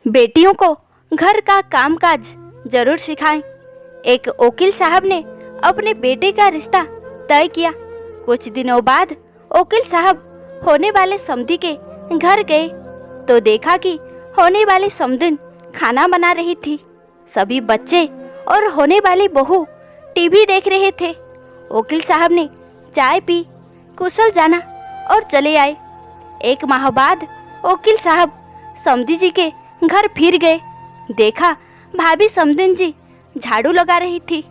बेटियों को घर का कामकाज जरूर सिखाएं। एक वकील साहब ने अपने बेटे का रिश्ता तय किया। कुछ दिनों बाद वकील साहब होने वाले समधी के घर गए तो देखा कि होने वाली समधिन खाना बना रही थी। सभी बच्चे और होने वाली बहू टीवी देख रहे थे। वकील साहब ने चाय पी, कुशल जाना और चले आए। 1 माह बाद वकील साहब समधी जी के घर फिर गए। देखा भाभी समधिन जी झाड़ू लगा रही थी,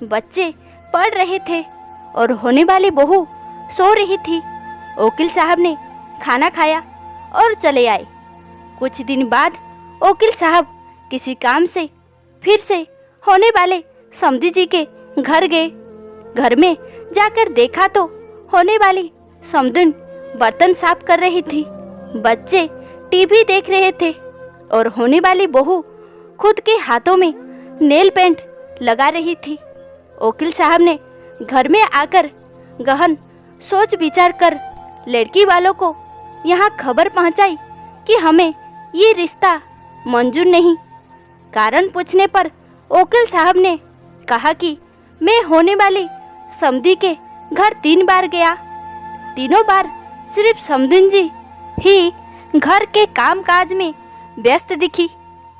बच्चे पढ़ रहे थे और होने वाली बहू सो रही थी। वकील साहब ने खाना खाया और चले आए। कुछ दिन बाद वकील साहब किसी काम से फिर से होने वाले समधी जी के घर गए। घर में जाकर देखा तो होने वाली समधिन बर्तन साफ कर रही थी, बच्चे टीवी देख रहे थे और होने वाली बहू खुद के हाथों में नेल पेंट लगा रही थी। वकील साहब ने घर में आकर गहन सोच विचार कर लड़की वालों को यहाँ खबर पहुँचाई कि हमें ये रिश्ता मंजूर नहीं। कारण पूछने पर वकील साहब ने कहा कि मैं होने वाली समधी के घर 3 बार गया। तीनों बार सिर्फ समधिन जी ही घर के कामकाज में व्यस्त दिखी।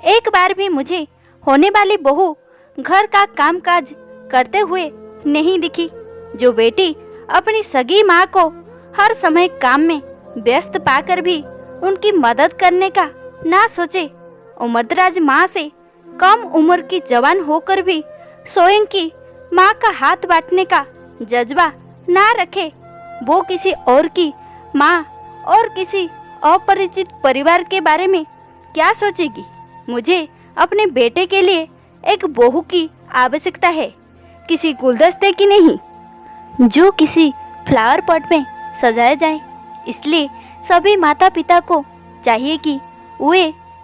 एक बार भी मुझे होने वाली बहू घर का कामकाज करते हुए नहीं दिखी। जो बेटी अपनी सगी माँ को हर समय काम में व्यस्त पाकर भी उनकी मदद करने का ना सोचे, उम्रदराज माँ से कम उम्र की जवान होकर भी स्वयं की माँ का हाथ बांटने का जज्बा ना रखे, वो किसी और की माँ और किसी अपरिचित परिवार के बारे में क्या सोचेगी। मुझे अपने बेटे के लिए एक बहू की आवश्यकता है, किसी गुलदस्ते की नहीं जो किसी फ्लावर पॉट में सजाया जाए। इसलिए सभी माता पिता को चाहिए कि वे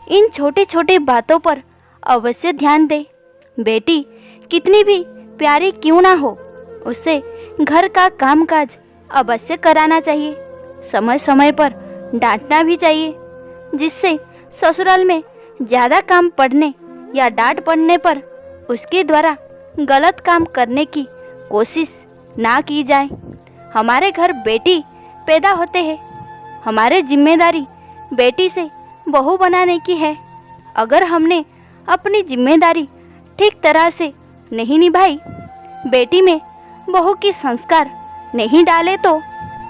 इन छोटे छोटे बातों पर अवश्य ध्यान दें। बेटी कितनी भी प्यारी क्यों ना हो, उससे घर का कामकाज अवश्य कराना चाहिए। समय समय पर डांटना भी चाहिए, जिससे ससुराल में ज़्यादा काम पड़ने या डांट पड़ने पर उसके द्वारा गलत काम करने की कोशिश ना की जाए। हमारे घर बेटी पैदा होते हैं, हमारी जिम्मेदारी बेटी से बहू बनाने की है। अगर हमने अपनी जिम्मेदारी ठीक तरह से नहीं निभाई, बेटी में बहू की संस्कार नहीं डाले तो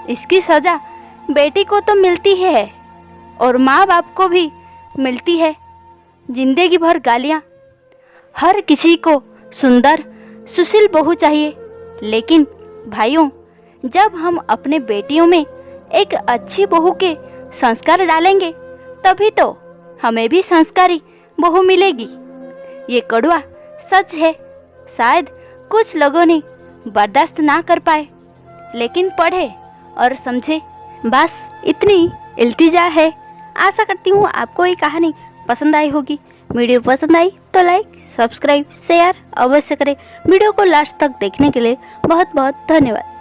इसकी सज़ा बेटी को तो मिलती है और माँ बाप को भी मिलती है, जिंदगी भर गालियाँ। हर किसी को सुंदर सुशील बहू चाहिए, लेकिन भाइयों, जब हम अपने बेटियों में एक अच्छी बहू के संस्कार डालेंगे तभी तो हमें भी संस्कारी बहू मिलेगी। ये कड़वा सच है, शायद कुछ लोगों ने बर्दाश्त ना कर पाए, लेकिन पढ़े और समझे। बस इतनी इल्तिजा है। आशा करती हूँ आपको ये कहानी पसंद आई होगी। वीडियो पसंद आई तो लाइक, सब्सक्राइब, शेयर अवश्य करें। वीडियो को लास्ट तक देखने के लिए बहुत बहुत धन्यवाद।